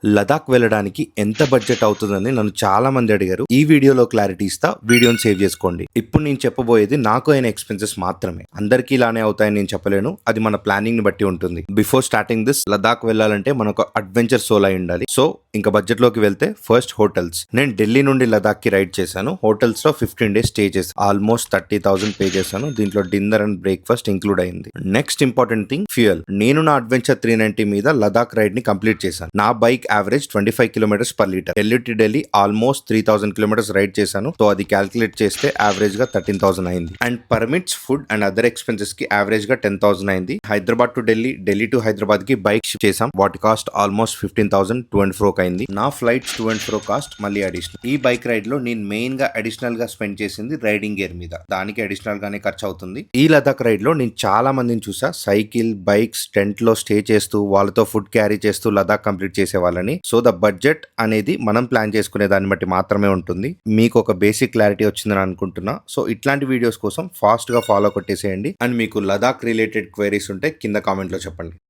లదాఖ్ వెళ్ళడానికి ఎంత బడ్జెట్ అవుతుందని నన్ను చాలా మంది అడిగారు. ఈ వీడియోలో క్లారిటీ ఇస్తా, వీడియోని సేవ్ చేసుకోండి. ఇప్పుడు నేను చెప్పబోయేది నాకు అయిన ఎక్స్పెన్సెస్ మాత్రమే. అందరికీ ఇలానే అవుతాయని నేను చెప్పలేను, అది మన ప్లానింగ్ ని బట్టి ఉంటుంది. బిఫోర్ స్టార్టింగ్ దిస్, లదాఖ్ వెళ్ళాలంటే మనకు అడ్వెంచర్ సోల్ అయి ఉండాలి. సో ఇంకా బడ్జెట్ లోకి వెళ్తే ఫస్ట్ హోటల్స్. నేను ఢిల్లీ నుండి లదాఖ్ కి రైడ్ చేశాను. హోటల్స్ లో 15 days స్టే చేశాను. ఆల్మోస్ట్ 30,000 పే చేశాను. దీంట్లో డిన్నర్ అండ్ బ్రేక్ఫాస్ట్ ఇంక్లూడ్ అయింది. Next important thing fuel. నేను నా అడ్వెంచర్ 390 మీద లదాఖ్ రైడ్ ని కంప్లీట్ చేశాను. నా bike average 25 kilometers per liter. Delhi to Delhi almost 3000 kilometers ride చేశాను. సో అది క్యాల్కులేట్ చేస్తే యావరేజ్ గా 13,000 అయింది. And permits, food and other expenses కి యావరేజ్ గా 10,000 అయింది. హైదరాబాద్ టు ఢిల్లీ, ఢిల్లీ టు హైదరాబాద్ కి బైక్ షిఫ్ట్ చేసాం. వాటి cost almost 15,000 to and fro అయింది. నా flights to and fro cost మళ్ళీ అడిషనల్. ఈ బైక్ రైడ్ లో నేను మెయిన్ గా అడిషనల్ గా స్పెండ్ చేసింది రైడింగ్ గేర్ మీద. దానికి అడిషనల్ గానే ఖర్చు అవుతుంది. ఈ లదాఖ్ రైడ్ లో నేను చాలా మందిని చూసా, సైకిల్, బైక్స్, టెంట్ లో స్టే చేస్తూ వాళ్ళతో ఫుడ్ క్యారీ చేస్తూ లదాఖ్ కంప్లీట్ చేసే వాళ్ళని. సో ద బడ్జెట్ అనేది మనం ప్లాన్ చేసుకునే దాన్ని బట్టి మాత్రమే ఉంటుంది. మీకు ఒక బేసిక్ క్లారిటీ వచ్చిందని అనుకుంటున్నా. సో ఇట్లాంటి వీడియోస్ కోసం ఫాస్ట్ గా ఫాలో కొట్టేసేయండి. అండ్ మీకు లదాఖ్ రిలేటెడ్ క్వైరీస్ ఉంటే కింద కామెంట్ లో చెప్పండి.